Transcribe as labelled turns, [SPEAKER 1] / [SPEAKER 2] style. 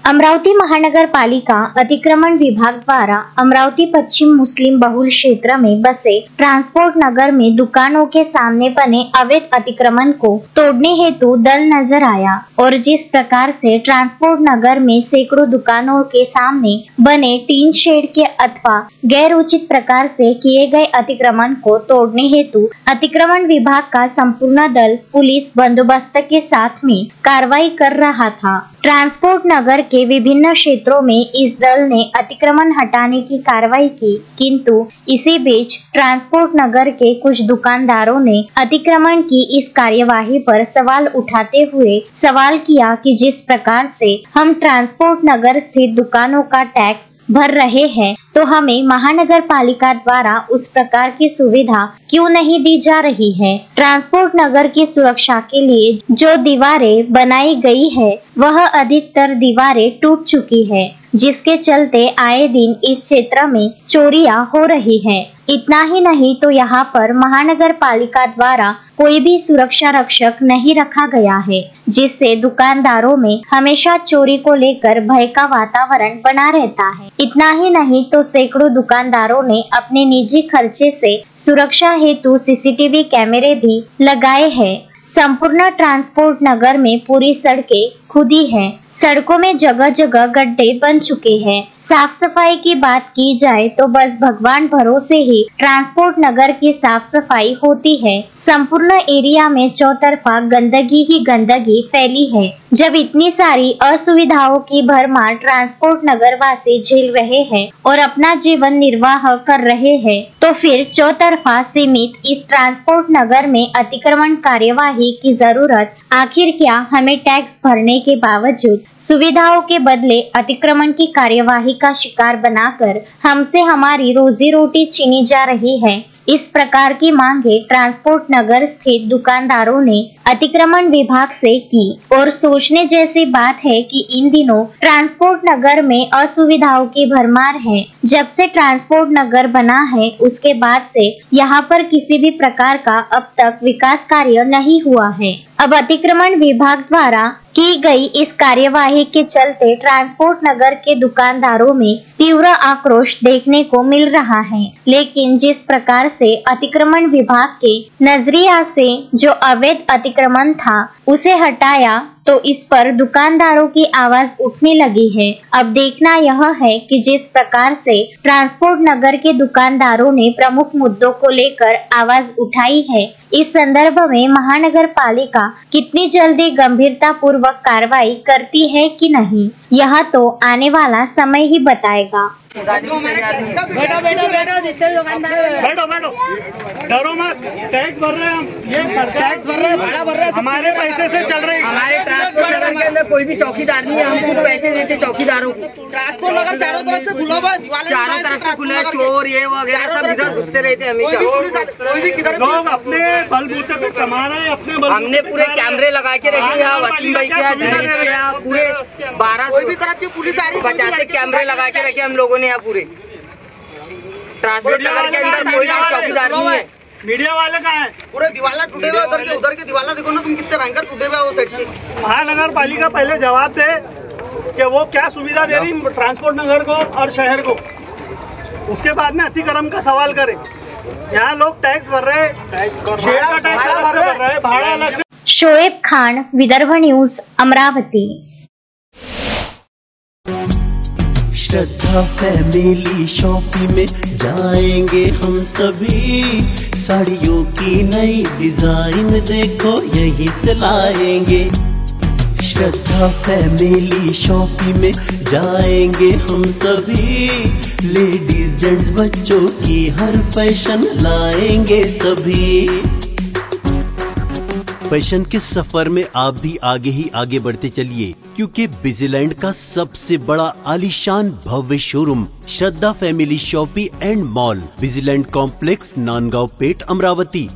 [SPEAKER 1] अमरावती महानगर पालिका अतिक्रमण विभाग द्वारा अमरावती पश्चिम मुस्लिम बहुल क्षेत्र में बसे ट्रांसपोर्ट नगर में दुकानों के सामने बने अवैध अतिक्रमण को तोड़ने हेतु दल नजर आया और जिस प्रकार से ट्रांसपोर्ट नगर में सैकड़ों दुकानों के सामने बने टीन शेड के अथवा गैर उचित प्रकार से किए गए अतिक्रमण को तोड़ने हेतु अतिक्रमण विभाग का संपूर्ण दल पुलिस बंदोबस्त के साथ में कार्रवाई कर रहा था। ट्रांसपोर्ट नगर के विभिन्न क्षेत्रों में इस दल ने अतिक्रमण हटाने की कार्रवाई की, किंतु इसी बीच ट्रांसपोर्ट नगर के कुछ दुकानदारों ने अतिक्रमण की इस कार्यवाही पर सवाल उठाते हुए सवाल किया कि जिस प्रकार से हम ट्रांसपोर्ट नगर स्थित दुकानों का टैक्स भर रहे हैं तो हमें महानगर पालिका द्वारा उस प्रकार की सुविधा क्यों नहीं दी जा रही है। ट्रांसपोर्ट नगर की सुरक्षा के लिए जो दीवारें बनाई गई है वह अधिकतर दीवारें टूट चुकी है, जिसके चलते आए दिन इस क्षेत्र में चोरियां हो रही हैं। इतना ही नहीं तो यहाँ पर महानगर पालिका द्वारा कोई भी सुरक्षा रक्षक नहीं रखा गया है, जिससे दुकानदारों में हमेशा चोरी को लेकर भय का वातावरण बना रहता है। इतना ही नहीं तो सैकड़ों दुकानदारों ने अपने निजी खर्चे से सुरक्षा हेतु सीसीटीवी कैमरे भी लगाए हैं। संपूर्ण ट्रांसपोर्ट नगर में पूरी सड़कें खुदी हैं। सड़कों में जगह जगह गड्ढे बन चुके हैं। साफ सफाई की बात की जाए तो बस भगवान भरोसे ही ट्रांसपोर्ट नगर की साफ सफाई होती है। संपूर्ण एरिया में चौतरफा गंदगी ही गंदगी फैली है। जब इतनी सारी असुविधाओं की भरमार ट्रांसपोर्ट नगर वासी झेल रहे हैं और अपना जीवन निर्वाह कर रहे हैं, तो फिर चौतरफा सीमित इस ट्रांसपोर्ट नगर में अतिक्रमण कार्यवाही की जरूरत आखिर क्या? हमें टैक्स भरने के बावजूद सुविधाओं के बदले अतिक्रमण की कार्यवाही का शिकार बनाकर हमसे हमारी रोजी रोटी छीनी जा रही है। इस प्रकार की मांगे ट्रांसपोर्ट नगर स्थित दुकानदारों ने अतिक्रमण विभाग से की और सोचने जैसी बात है कि इन दिनों ट्रांसपोर्ट नगर में असुविधाओं की भरमार है। जब से ट्रांसपोर्ट नगर बना है उसके बाद से यहाँ पर किसी भी प्रकार का अब तक विकास कार्य नहीं हुआ है। अब अतिक्रमण विभाग द्वारा की गई इस कार्यवाही के चलते ट्रांसपोर्ट नगर के दुकानदारों में तीव्र आक्रोश देखने को मिल रहा है। लेकिन जिस प्रकार से अतिक्रमण विभाग के नजरिया से जो अवैध अतिक्रमण था उसे हटाया तो इस पर दुकानदारों की आवाज उठने लगी है। अब देखना यह है कि जिस प्रकार से ट्रांसपोर्ट नगर के दुकानदारों ने प्रमुख मुद्दों को लेकर आवाज उठाई है, इस संदर्भ में महानगर पालिका कितनी जल्दी गंभीरता पूर्वक कार्रवाई करती है कि नहीं, यह तो आने वाला समय ही बताएगा।
[SPEAKER 2] बैठो डरो मत, टैक्स भर रहे हैं हम, ये टैक्स भर रहे हैं, भाड़ा भर रहे हैं, हमारे पैसे से चल रही है। हमारे ट्रांसपोर्ट नगर के अंदर कोई भी चौकीदार नहीं है, हमको पैसे देते चौकीदारों को। ट्रांसपोर्ट नगर चारों तरफ से खुला, बस चारों तरफ से खुला, चोर ये वगैरह सब इधर घुसते रहते हैं हमेशा। कोई भी किधर लोग अपने बलबूते पे कमा रहे हैं, अपने हमने पूरे कैमरे लगा के रखे यहाँ वसीम भाई के पूरे 12 कोई भी तरफ की पुलिस आ रही है, 50 कैमरे लगा के रखे हम लोगों ने यहाँ पूरे ट्रांसपोर्ट नगर के अंदर। कोई चौकीदार नहीं है। मीडिया वाले कहाँ हैं? पूरे दीवाला टूटे हुए, उधर के दीवाला देखो ना तुम, कितने भयंकर टूटे हुए वो सेट के। महानगर पालिका पहले जवाब दे कि वो क्या सुविधा दे रही ट्रांसपोर्ट नगर को और शहर को, उसके बाद में अतिक्रमण का सवाल करे। यहाँ लोग टैक्स भर रहे हैं, शेड का टैक्स भर रहे हैं, भाड़ा अलग से।
[SPEAKER 1] शोएब खान, विदर्भ न्यूज, अमरावती।
[SPEAKER 3] श्रद्धा फैमिली शॉपिंग में जाएंगे हम सभी, साड़ियों की नई डिजाइन देखो यहीं से लाएंगे। श्रद्धा फैमिली शॉपिंग में जाएंगे हम सभी, लेडीज जेंट्स बच्चों की हर फैशन लाएंगे सभी। फैशन के सफर में आप भी आगे ही आगे बढ़ते चलिए, क्योंकि बिजीलैंड का सबसे बड़ा आलीशान भव्य showroom Shraddha family shopping and mall, Busyland complex, Nandgaon Peth, Amravati.